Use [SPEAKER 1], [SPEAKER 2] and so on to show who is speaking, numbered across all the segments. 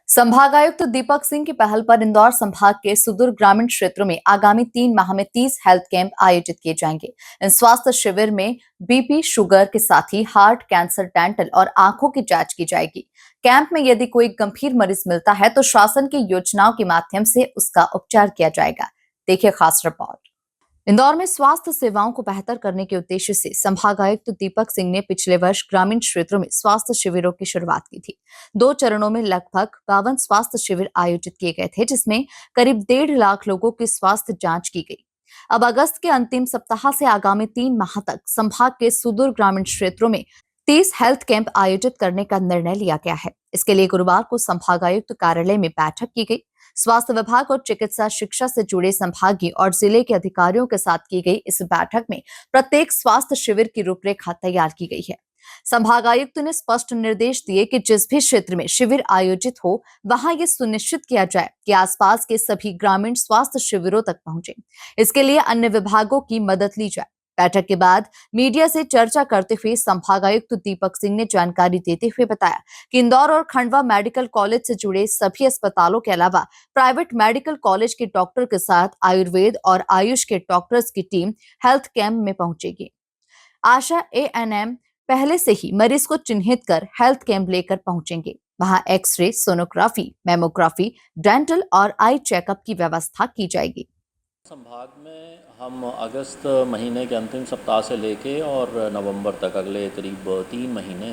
[SPEAKER 1] संभागायुक्त दीपक सिंह की पहल पर इंदौर संभाग के सुदूर ग्रामीण क्षेत्रों में आगामी 3 माह में 30 हेल्थ कैंप आयोजित किए जाएंगे। इन स्वास्थ्य शिविर में बीपी, शुगर के साथ ही हार्ट, कैंसर, डेंटल और आंखों की जांच की जाएगी। कैंप में यदि कोई गंभीर मरीज मिलता है तो शासन की योजनाओं के माध्यम से उसका उपचार किया जाएगा। देखिए खास रिपोर्ट। इंदौर में स्वास्थ्य सेवाओं को बेहतर करने के उद्देश्य से संभागायुक्त दीपक सिंह ने पिछले वर्ष ग्रामीण क्षेत्रों में स्वास्थ्य शिविरों की शुरुआत की थी। 2 चरणों में लगभग 52 स्वास्थ्य शिविर आयोजित किए गए थे, जिसमें करीब 1.5 लाख लोगों की स्वास्थ्य जांच की गई। अब अगस्त के अंतिम सप्ताह से आगामी 3 माह तक संभाग के सुदूर ग्रामीण क्षेत्रों में 30 हेल्थ कैंप आयोजित करने का निर्णय लिया गया है। इसके लिए गुरुवार को संभागायुक्त कार्यालय में बैठक की गई। स्वास्थ्य विभाग और चिकित्सा शिक्षा से जुड़े संभागीय और जिले के अधिकारियों के साथ की गई इस बैठक में प्रत्येक स्वास्थ्य शिविर की रूपरेखा तैयार की गई है। संभागायुक्त ने स्पष्ट निर्देश दिए कि जिस भी क्षेत्र में शिविर आयोजित हो, वहां यह सुनिश्चित किया जाए कि आसपास के सभी ग्रामीण स्वास्थ्य शिविरों तक पहुंचे। इसके लिए अन्य विभागों की मदद ली जाए। बैठक के बाद मीडिया से चर्चा करते हुए संभागायुक्त दीपक सिंह ने जानकारी देते हुए बताया कि इंदौर और खंडवा मेडिकल कॉलेज से जुड़े सभी अस्पतालों के अलावा प्राइवेट मेडिकल कॉलेज के डॉक्टर के साथ आयुर्वेद और आयुष के डॉक्टर्स की टीम हेल्थ कैंप में पहुंचेगी। आशा एएनएम पहले से ही मरीज को चिन्हित कर हेल्थ कैंप लेकर पहुंचेंगे। वहां एक्सरे, सोनोग्राफी, मेमोग्राफी, डेंटल और आई चेकअप की व्यवस्था की जाएगी।
[SPEAKER 2] संभाग में हम अगस्त महीने के अंतिम सप्ताह से लेके और नवंबर तक अगले करीब 3 महीने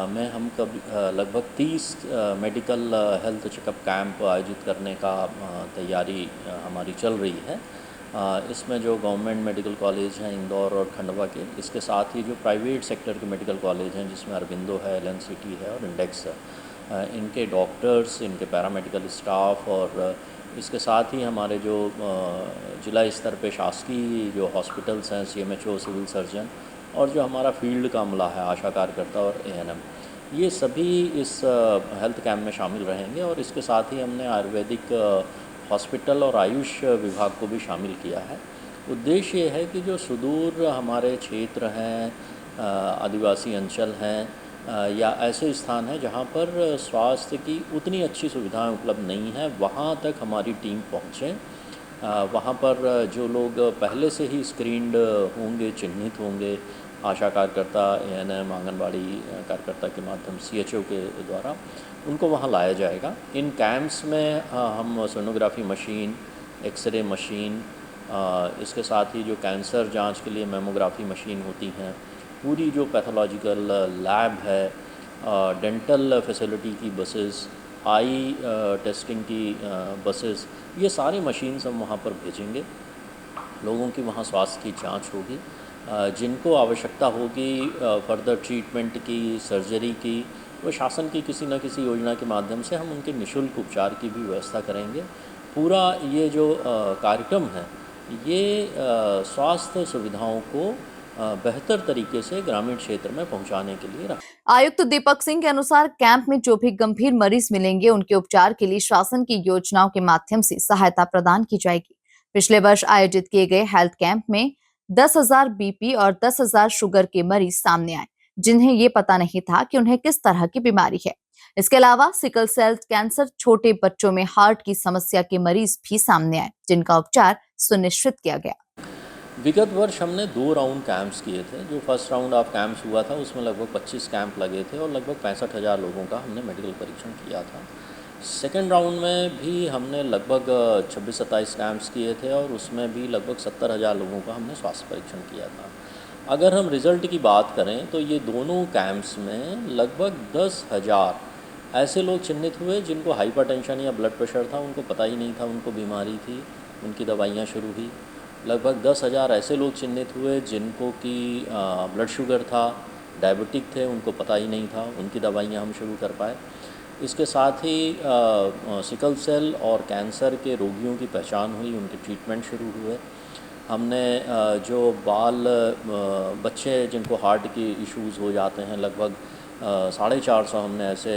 [SPEAKER 2] में हम लगभग 30 मेडिकल हेल्थ चेकअप कैंप आयोजित करने का तैयारी हमारी चल रही है। इसमें जो गवर्नमेंट मेडिकल कॉलेज हैं इंदौर और खंडवा के, इसके साथ ही जो प्राइवेट सेक्टर के मेडिकल कॉलेज हैं जिसमें अरबिंदो है, एलएनसीटी है और इंडेक्स है, इनके डॉक्टर्स, इनके पैरामेडिकल स्टाफ और इसके साथ ही हमारे जो जिला स्तर पे शासकीय जो हॉस्पिटल्स हैं, सीएमएचओ, सिविल सर्जन और जो हमारा फील्ड का अमला है, आशा कार्यकर्ता और एएनएम, ये सभी इस हेल्थ कैंप में शामिल रहेंगे। और इसके साथ ही हमने आयुर्वेदिक हॉस्पिटल और आयुष विभाग को भी शामिल किया है। उद्देश्य ये है कि जो सुदूर हमारे क्षेत्र हैं, आदिवासी अंचल हैं या ऐसे स्थान हैं जहाँ पर स्वास्थ्य की उतनी अच्छी सुविधाएं उपलब्ध नहीं हैं, वहाँ तक हमारी टीम पहुँचे। वहाँ पर जो लोग पहले से ही स्क्रीन्ड होंगे, चिन्हित होंगे, आशा कार्यकर्ता, एएनएम, आंगनबाड़ी कार्यकर्ता के माध्यम सीएचओ के द्वारा उनको वहाँ लाया जाएगा। इन कैंप्स में हम सोनोग्राफी मशीन, एक्सरे मशीन, इसके साथ ही जो कैंसर जांच के लिए मेमोग्राफी मशीन होती हैं, पूरी जो पैथोलॉजिकल लैब है, डेंटल फैसिलिटी की बसेस, आई टेस्टिंग की बसेस, ये सारी मशीन्स हम वहाँ पर भेजेंगे। लोगों की वहाँ स्वास्थ्य की जांच होगी। जिनको आवश्यकता होगी फर्दर ट्रीटमेंट की, सर्जरी की, वो शासन की किसी न किसी योजना के माध्यम से हम उनके निःशुल्क उपचार की भी व्यवस्था करेंगे। पूरा ये जो कार्यक्रम है, ये स्वास्थ्य सुविधाओं को बेहतर तरीके से ग्रामीण क्षेत्र में पहुंचाने के लिए
[SPEAKER 1] आयुक्त दीपक सिंह के अनुसार कैंप में जो भी गंभीर मरीज मिलेंगे, उनके उपचार के लिए शासन की योजनाओं के माध्यम से सहायता प्रदान की जाएगी। पिछले वर्ष आयोजित किए गए हेल्थ कैंप में 10,000 बीपी और 10,000 शुगर के मरीज सामने आए, जिन्हें ये पता नहीं था कि उन्हें किस तरह की बीमारी है। इसके अलावा सिकल सेल कैंसर, छोटे बच्चों में हार्ट की समस्या के मरीज भी सामने आए, जिनका उपचार सुनिश्चित किया गया।
[SPEAKER 2] विगत वर्ष हमने 2 राउंड कैंप्स किए थे। जो फर्स्ट राउंड ऑफ कैंप्स हुआ था उसमें लगभग 25 कैंप लगे थे और लगभग 65,000 लोगों का हमने मेडिकल परीक्षण किया था। सेकेंड राउंड में भी हमने लगभग 26-27 कैंप्स किए थे और उसमें भी लगभग 70,000 लोगों का हमने स्वास्थ्य परीक्षण किया था। अगर हम रिज़ल्ट की बात करें तो ये दोनों कैंप्स में लगभग 10,000 ऐसे लोग चिन्हित हुए जिनको हाइपरटेंशन या ब्लड प्रेशर था, उनको पता ही नहीं था उनको बीमारी थी, उनकी दवाइयाँ शुरू हुई। लगभग 10,000 ऐसे लोग चिन्हित हुए जिनको कि ब्लड शुगर था, डायबिटिक थे, उनको पता ही नहीं था, उनकी दवाइयाँ हम शुरू कर पाए। इसके साथ ही सिकल सेल और कैंसर के रोगियों की पहचान हुई, उनके ट्रीटमेंट शुरू हुए। हमने जो बच्चे जिनको हार्ट के इश्यूज़ हो जाते हैं, लगभग 450 हमने ऐसे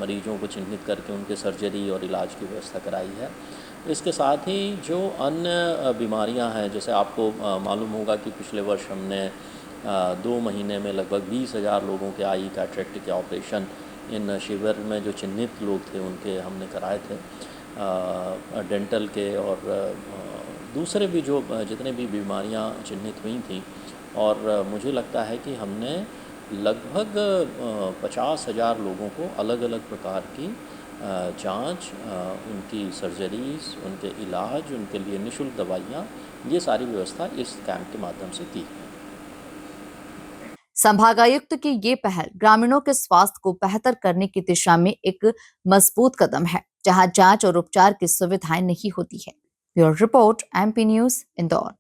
[SPEAKER 2] मरीजों को चिन्हित करके उनके सर्जरी और इलाज की व्यवस्था कराई है। इसके साथ ही जो अन्य बीमारियां हैं, जैसे आपको मालूम होगा कि पिछले वर्ष हमने 2 महीने में लगभग 20,000 लोगों के आई कैटरेक्ट के ऑपरेशन इन शिविर में जो चिन्हित लोग थे उनके हमने कराए थे डेंटल के और दूसरे भी जो जितने भी बीमारियां चिन्हित हुई थी। और मुझे लगता है कि हमने लगभग 50,000 लोगों को अलग अलग प्रकार की जांच, उनकी सर्जरीज, उनके इलाज, उनके लिए निःशुल्क दवाइयाँ, ये सारी व्यवस्था इस कैंप के माध्यम से की है।
[SPEAKER 1] संभागायुक्त की ये पहल ग्रामीणों के स्वास्थ्य को बेहतर करने की दिशा में एक मजबूत कदम है, जहां जांच और उपचार की सुविधाएं नहीं होती है। Bureau report, MP news, Indore.